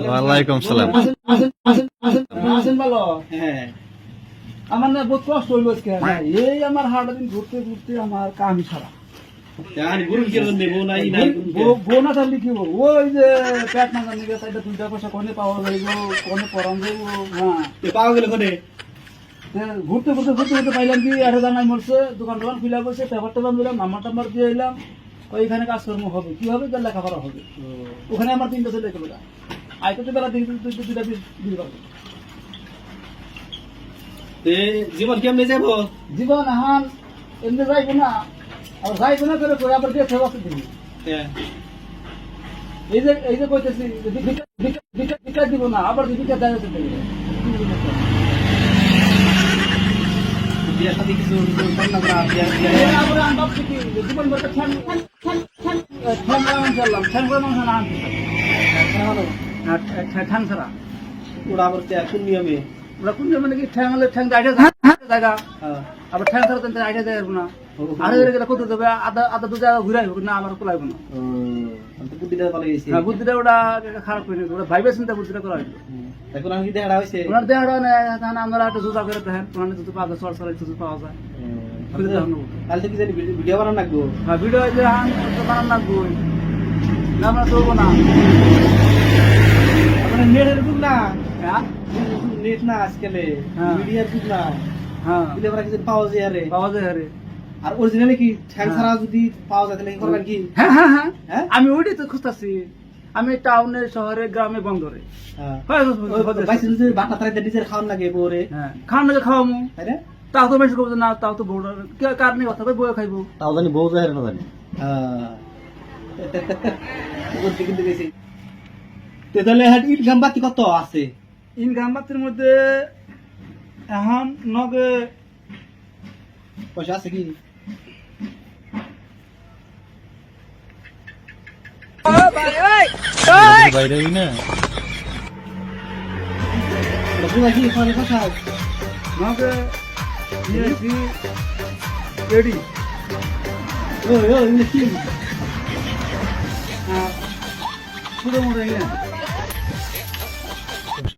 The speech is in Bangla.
ওয়ালাইকুম সালাম। আমার না বহুত কষ্ট হইল এই আমার হার্ট দিন ঘুরতে ঘুরতে আমার কামি ছাড়া বোনা থাকলে কি হবো ওই যে পেট না জানি গেছে দুইটা পয়সা কোনে পাওয়া যাইব কোনে পরান যাইব। হ্যাঁ পাওয়া গেল কোনে ঘুরতে ঘুরতে ঘুরতে ঘুরতে পাইলাম কি একটা জানাই মরছে দোকান টোকান খুলে বসে পেপার টেপার দিলাম নাম্বার টাম্বার দিয়ে এলাম ওইখানে কাজকর্ম হবে কি হবে তার লেখাপড়া হবে। ওখানে আমার 3টা ছেলে গেল আইতে বেলা দুইটা দিতে পারবো। জীবন কেমনে যাব? জীবন এখন এমনি যাইবো না আর যাইবো না করে করে আবার দিয়ে সেবা দিবি। এই যে কইতেছি বিকাশ দিব না আবার বিকাশ দেয় বিয়ার সাথে কিছু আবার আনবাব কি জীবন ভরটা ঠ্যাং ছাড়া ওরা আবার কোন নিয়মে ওরা কোন মানে কি ঠ্যাং হলে ঠ্যাং জায়গা আবার ঠ্যাং ছাড়া তো আইডিয়া দেয় না আর গেলে কত দেবে আধা দু জায়গা ঘুরাই হোক না আমার কোলাইব না। বুদ্ধিটা ভালো গেছে বুদ্ধিটা ওটা খারাপ করে ওরা ভাইবে চিন্তা বুদ্ধিটা করা হইলো এখন আমি দেখা হয়েছে ওনার দেওয়া না আমরা একটা জুতা করে দেখেন ওনার জুতো পাওয়া যায় সর সর জুতো পাওয়া যায় কালকে কি জানি ভিডিও বানান লাগবো। হ্যাঁ ভিডিও যে বানান লাগবো না আমরা চলবো না আপনার নেটের যুগ না হ্যাঁ নেট না আজকালে হ্যাঁ। মিডিয়ার যুগ না হ্যাঁ দিলে আমরা কিছু পাওয়া যায় আরে পাওয়া যায় আরে আর অরিজিনালি কি ঠ্যাং ছাড়া যদি পাওয়া যায় তাহলে কি করবেন কি? হ্যাঁ হ্যাঁ হ্যাঁ হ্যাঁ আমি ওইটাই তো খুঁজতেছি আমি টাউনে শহরে গ্রামে বন্দরে বাটা তারা নিজের খাওয়ান লাগে বউরে হ্যাঁ খান লাগে খাওয়ামু তাই না? তাও তো বেশি করবো না তাও তো বউ কার নেই কথা বই খাইবো তাও জানি বউ যায় না জানি। তাহলে ইনকাম বাকি কত আছে? ইনকাম বাতির মধ্যে এখন নগে পয়সা আছে কি? বাইরে না কি পয়সা নগে নিয়েছি রেডি ও ও কি পুরো মোড়ে